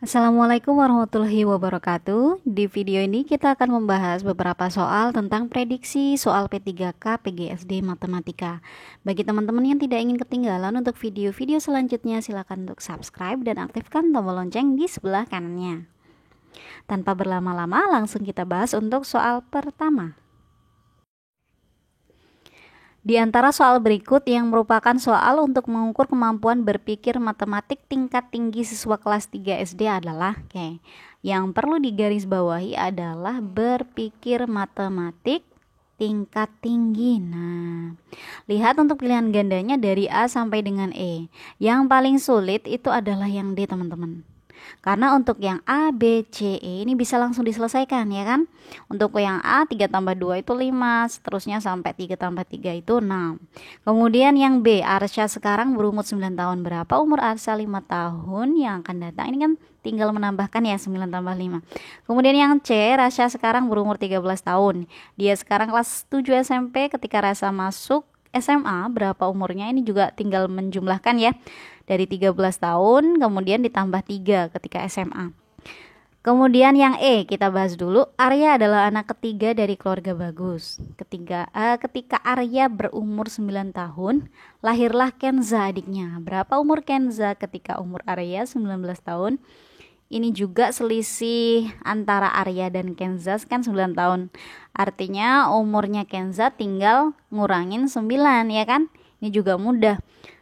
Assalamualaikum warahmatullahi wabarakatuh. Di video ini kita akan membahas beberapa soal tentang prediksi soal P3K PGSD Matematika. Bagi teman-teman yang tidak ingin ketinggalan untuk video-video selanjutnya, silakan untuk subscribe dan aktifkan tombol lonceng di sebelah kanannya. Tanpa berlama-lama, langsung kita bahas untuk soal pertama. Di antara soal berikut yang merupakan soal untuk mengukur kemampuan berpikir matematik tingkat tinggi siswa kelas 3 SD adalah yang perlu digarisbawahi adalah berpikir matematik tingkat tinggi. Nah, lihat untuk pilihan gandanya dari A sampai dengan E. Yang paling sulit itu adalah yang D, teman-teman. Karena untuk yang A, B, C, E ini bisa langsung diselesaikan, ya kan? Untuk yang A 3 tambah 2 itu 5, seterusnya sampai 3 tambah 3 itu 6. Kemudian yang B, Arsya sekarang berumur 9 tahun. Berapa umur Arsya 5 tahun yang akan datang? Ini kan tinggal menambahkan ya, 9 tambah 5. Kemudian yang C, Rasya sekarang berumur 13 tahun. Dia sekarang kelas 7 SMP. Ketika Rasya masuk SMA, berapa umurnya? Ini juga tinggal menjumlahkan ya. Dari 13 tahun kemudian ditambah 3 ketika SMA. Kemudian yang E kita bahas dulu. Arya adalah anak ketiga dari keluarga bagus. Ketika Arya berumur 9 tahun, lahirlah Kenza adiknya. Berapa umur Kenza ketika umur Arya 19 tahun? Ini juga selisih antara Arya dan Kenza kan 9 tahun. Artinya umurnya Kenza tinggal ngurangin 9, ya kan? Ini juga mudah.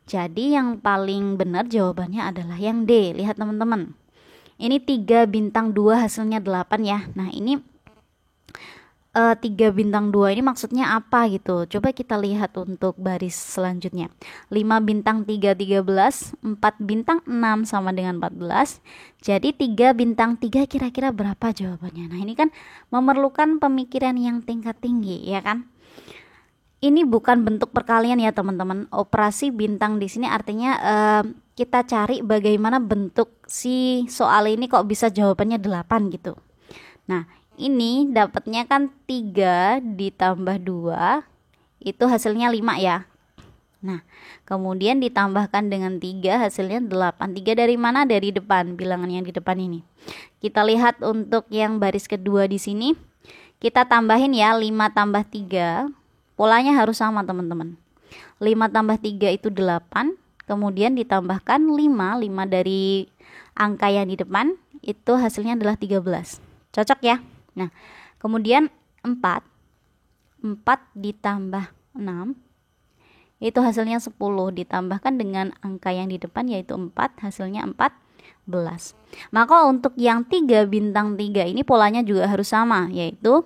Jadi yang paling benar jawabannya adalah yang D. Lihat teman-teman. Ini 3 bintang 2 hasilnya 8 ya. Nah ini 3 bintang 2 ini maksudnya apa gitu. Coba kita lihat untuk baris selanjutnya. 5 bintang 3 13, 4 bintang 6 sama dengan 14. Jadi 3 bintang 3 kira-kira berapa jawabannya. Nah ini kan memerlukan pemikiran yang tingkat tinggi, ya kan? Ini bukan bentuk perkalian ya teman-teman. Operasi bintang di sini artinya kita cari bagaimana bentuk si soal ini kok bisa jawabannya 8 gitu. Nah, ini dapatnya kan 3 ditambah 2 itu hasilnya 5 ya. Nah, kemudian ditambahkan dengan 3 hasilnya 8. 3 dari mana? Dari depan, bilangan yang di depan ini. Kita lihat untuk yang baris kedua di sini. Kita tambahin ya, 5 tambah 3. Polanya harus sama teman-teman. 5 tambah 3 itu 8. Kemudian ditambahkan 5. 5 dari angka yang di depan itu hasilnya adalah 13. Cocok ya? Nah, kemudian 4. 4 ditambah 6 itu hasilnya 10. Ditambahkan dengan angka yang di depan yaitu 4, hasilnya 14. Maka untuk yang 3 bintang 3 ini polanya juga harus sama, yaitu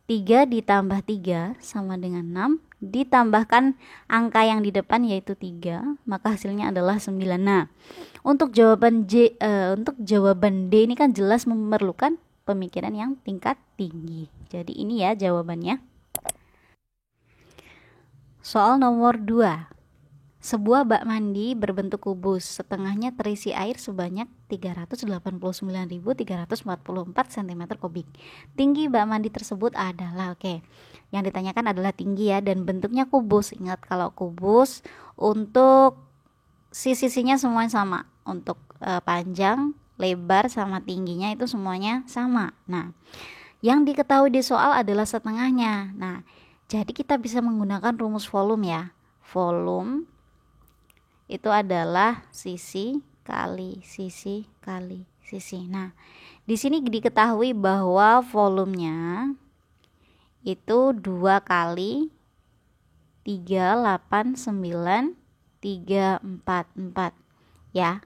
3 ditambah 3 sama dengan 6, ditambahkan angka yang di depan yaitu 3, maka hasilnya adalah 9. Nah, untuk jawaban D ini kan jelas memerlukan pemikiran yang tingkat tinggi. Jadi ini ya jawabannya. Soal nomor 2. Sebuah bak mandi berbentuk kubus, setengahnya terisi air sebanyak 389.344 cm kubik. Tinggi bak mandi tersebut adalah, yang ditanyakan adalah tinggi ya, dan bentuknya kubus. Ingat kalau kubus untuk sisinya semuanya sama. Untuk panjang, lebar, sama tingginya itu semuanya sama. Nah, yang diketahui di soal adalah setengahnya. Nah, jadi kita bisa menggunakan rumus volume ya. Volume itu adalah sisi kali sisi kali sisi. Nah, di sini diketahui bahwa volumenya itu 2 kali 389,344 ya.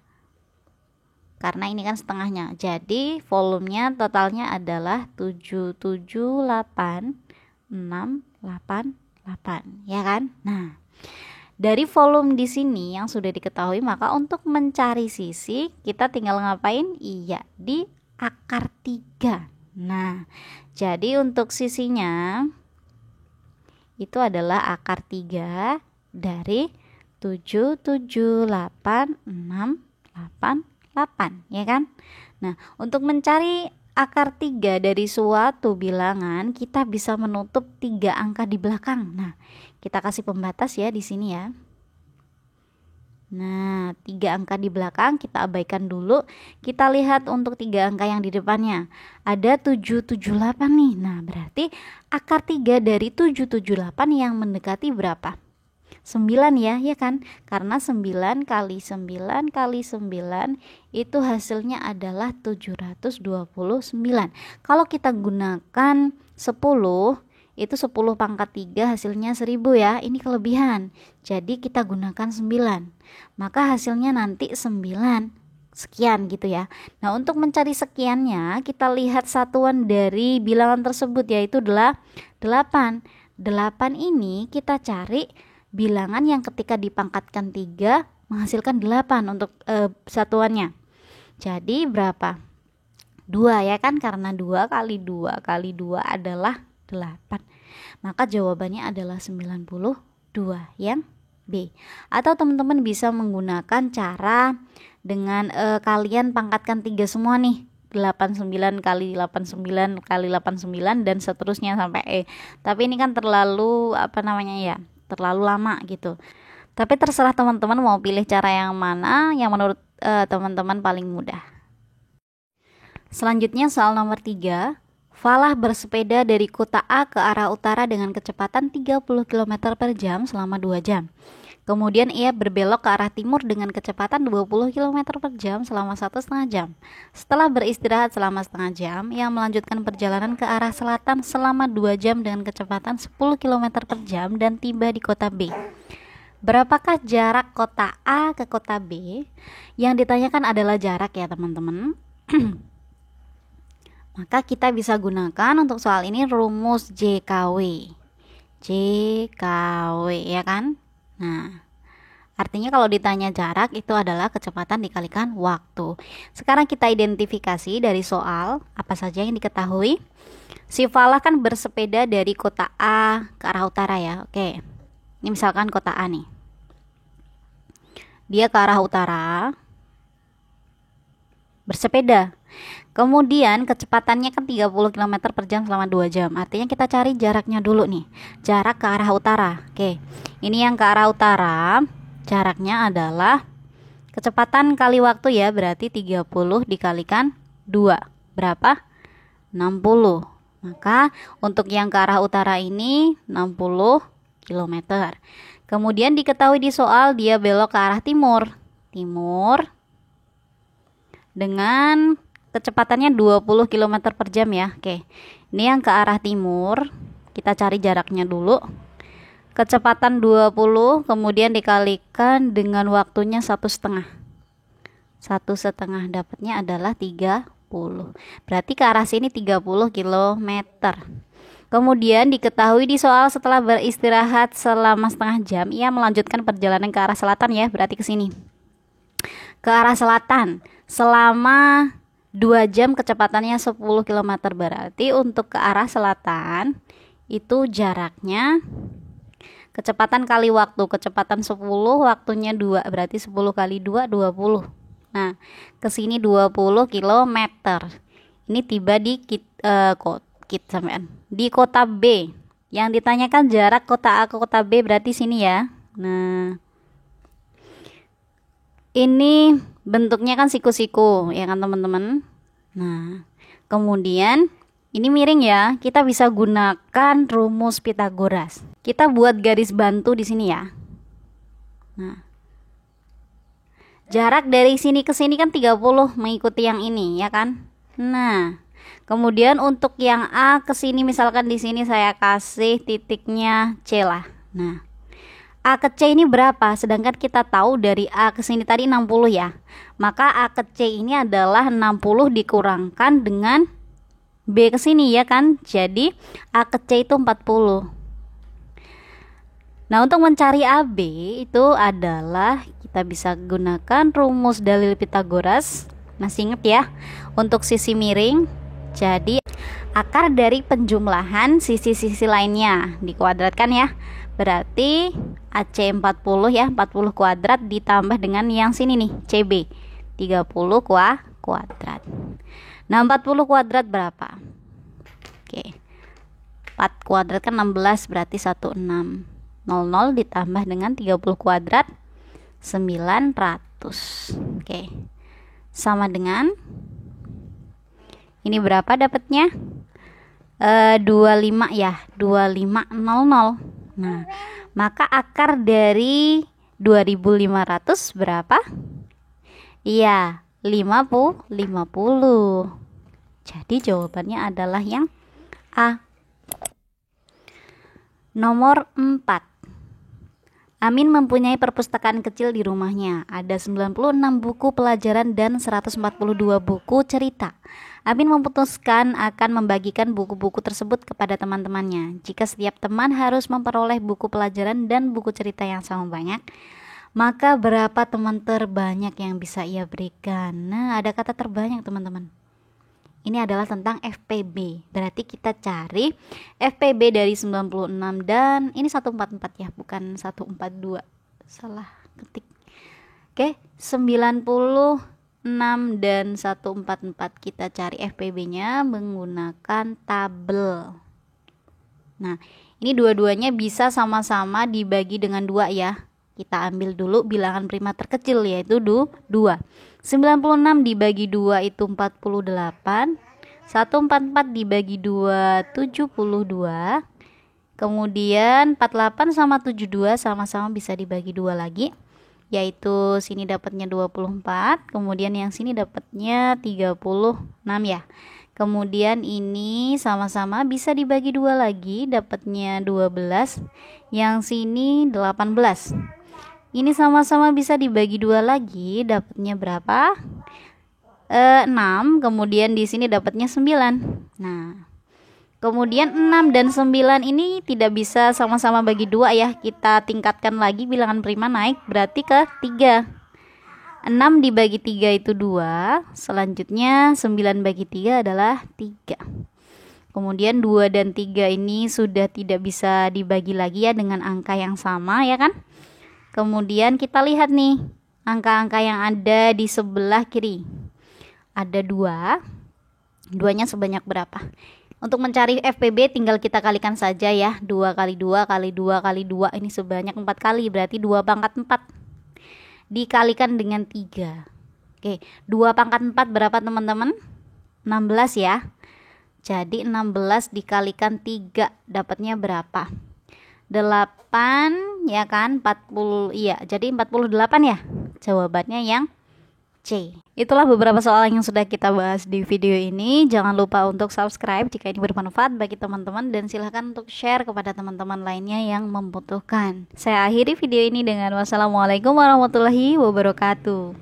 Karena ini kan setengahnya. Jadi volumenya totalnya adalah 778,688 ya kan? Nah, dari volume di sini yang sudah diketahui, maka untuk mencari sisi kita tinggal ngapain? Iya, di akar 3. Nah, jadi untuk sisinya itu adalah akar 3 dari 778,688, ya kan? Nah, untuk mencari akar 3 dari suatu bilangan, kita bisa menutup 3 angka di belakang. Nah, kita kasih pembatas ya di sini ya. Nah, 3 angka di belakang kita abaikan dulu. Kita lihat untuk 3 angka yang di depannya. Ada 778 nih. Nah, berarti akar 3 dari 778 yang mendekati berapa? 9 ya, ya kan? Karena 9 kali 9 kali 9 itu hasilnya adalah 729. Kalau kita gunakan 10, itu 10 pangkat 3 hasilnya 1000 ya. Ini kelebihan. Jadi kita gunakan 9. Maka hasilnya nanti 9 sekian gitu ya. Nah, untuk mencari sekiannya kita lihat satuan dari bilangan tersebut yaitu 8. 8 ini kita cari bilangan yang ketika dipangkatkan 3 menghasilkan 8 untuk satuannya. Jadi berapa? 2 ya kan, karena 2 kali 2 kali 2 adalah 8. Maka jawabannya adalah 92 yang B. Atau teman-teman bisa menggunakan cara dengan kalian pangkatkan 3 semua nih. 89 kali 89 kali 89 dan seterusnya sampai E. Tapi ini kan terlalu terlalu lama gitu. Tapi terserah teman-teman mau pilih cara yang mana yang menurut teman-teman paling mudah. Selanjutnya soal nomor 3. Falah bersepeda dari kota A ke arah utara dengan kecepatan 30 km per jam selama 2 jam. Kemudian ia berbelok ke arah timur dengan kecepatan 20 km per jam selama 1,5 jam. Setelah beristirahat selama setengah jam, ia melanjutkan perjalanan ke arah selatan selama 2 jam dengan kecepatan 10 km per jam dan tiba di kota B. Berapakah jarak kota A ke kota B? Yang ditanyakan adalah jarak ya teman-teman. Maka kita bisa gunakan untuk soal ini rumus JKW. JKW ya kan? Nah, artinya kalau ditanya jarak itu adalah kecepatan dikalikan waktu. Sekarang kita identifikasi dari soal apa saja yang diketahui. Si Falah kan bersepeda dari kota A ke arah utara ya. Oke. Ini misalkan kota A nih. Dia ke arah utara bersepeda. Kemudian kecepatannya kan 30 km per jam selama 2 jam. Artinya kita cari jaraknya dulu nih. Jarak ke arah utara. Oke. Ini yang ke arah utara. Jaraknya adalah kecepatan kali waktu ya. Berarti 30 dikalikan 2. Berapa? 60. Maka untuk yang ke arah utara ini 60 km. Kemudian diketahui di soal dia belok ke arah timur. Timur dengan kecepatannya 20 km per jam ya. Oke. Ini yang ke arah timur. Kita cari jaraknya dulu. Kecepatan 20 kemudian dikalikan dengan waktunya 1,5. 1,5 dapatnya adalah 30. Berarti ke arah sini 30 km. Kemudian diketahui di soal setelah beristirahat selama setengah jam, ia melanjutkan perjalanan ke arah selatan ya. Berarti ke sini. Ke arah selatan selama 2 jam kecepatannya 10 km. Berarti untuk ke arah selatan itu jaraknya kecepatan kali waktu. Kecepatan 10, waktunya 2. Berarti 10 kali 2, 20. Nah, ke sini 20 km. Ini tiba di di kota B. Yang ditanyakan jarak kota A ke kota B berarti sini ya. Nah, ini bentuknya kan siku-siku ya kan teman-teman. Nah, kemudian ini miring ya. Kita bisa gunakan rumus Pythagoras. Kita buat garis bantu di sini ya. Nah, jarak dari sini ke sini kan 30 mengikuti yang ini ya kan. Nah, kemudian untuk yang A ke sini misalkan di sini saya kasih titiknya C lah. Nah, A ke C ini berapa? Sedangkan kita tahu dari A ke sini tadi 60 ya. Maka A ke C ini adalah 60 dikurangkan dengan B ke sini ya kan. Jadi A ke C itu 40. Nah, untuk mencari AB itu adalah kita bisa gunakan rumus dalil Pythagoras. Masih ingat ya? Untuk sisi miring, jadi akar dari penjumlahan sisi-sisi lainnya dikuadratkan ya. Berarti AC 40 ya, 40 kuadrat ditambah dengan yang sini nih, CB 30 kuadrat. Nah, 40 kuadrat berapa? Oke. 4 kuadrat kan 16, berarti 16. 00 ditambah dengan 30 kuadrat 900. Oke. Sama dengan ini berapa dapatnya? 25 ya, 2500. Nah, maka akar dari 2500 berapa? Iya, 50. Jadi jawabannya adalah yang A. Nomor 4. Amin mempunyai perpustakaan kecil di rumahnya. Ada 96 buku pelajaran dan 142 buku cerita. Amin memutuskan akan membagikan buku-buku tersebut kepada teman-temannya. Jika setiap teman harus memperoleh buku pelajaran dan buku cerita yang sama banyak, maka berapa teman terbanyak yang bisa ia berikan? Nah, ada kata terbanyak, teman-teman. Ini adalah tentang FPB. Berarti kita cari FPB dari 96 dan ini 144 ya, bukan 142. Salah ketik. Oke, 96 dan 144 kita cari FPB-nya menggunakan tabel. Nah, ini dua-duanya bisa sama-sama dibagi dengan 2 ya. Kita ambil dulu bilangan prima terkecil yaitu 2. 96 dibagi 2 itu 48. 144 dibagi 2 72. Kemudian 48 sama 72 sama-sama bisa dibagi 2 lagi. Yaitu sini dapatnya 24, kemudian yang sini dapatnya 36 ya. Kemudian ini sama-sama bisa dibagi 2 lagi, dapatnya 12. Yang sini 18. Ini sama-sama bisa dibagi 2 lagi, dapatnya berapa? 6, kemudian di sini dapatnya 9. Nah, kemudian 6 dan 9 ini tidak bisa sama-sama bagi 2 ya. Kita tingkatkan lagi bilangan prima naik, berarti ke 3. 6 dibagi 3 itu 2. Selanjutnya 9 bagi 3 adalah 3. Kemudian 2 dan 3 ini sudah tidak bisa dibagi lagi ya dengan angka yang sama ya kan? Kemudian kita lihat nih angka-angka yang ada di sebelah kiri. Ada 2. 2-nya sebanyak berapa? Untuk mencari FPB tinggal kita kalikan saja ya. 2 kali 2 kali 2 kali 2 ini sebanyak 4 kali. Berarti 2 pangkat 4 dikalikan dengan 3. Oke, 2 pangkat 4 berapa teman-teman? 16 ya. Jadi 16 dikalikan 3 dapatnya berapa? 8 ya kan, 40 iya, jadi 48 ya. Jawabannya yang C. Itulah beberapa soal yang sudah kita bahas di video ini. Jangan lupa untuk subscribe jika ini bermanfaat bagi teman-teman dan silahkan untuk share kepada teman-teman lainnya yang membutuhkan. Saya akhiri video ini dengan wassalamualaikum warahmatullahi wabarakatuh.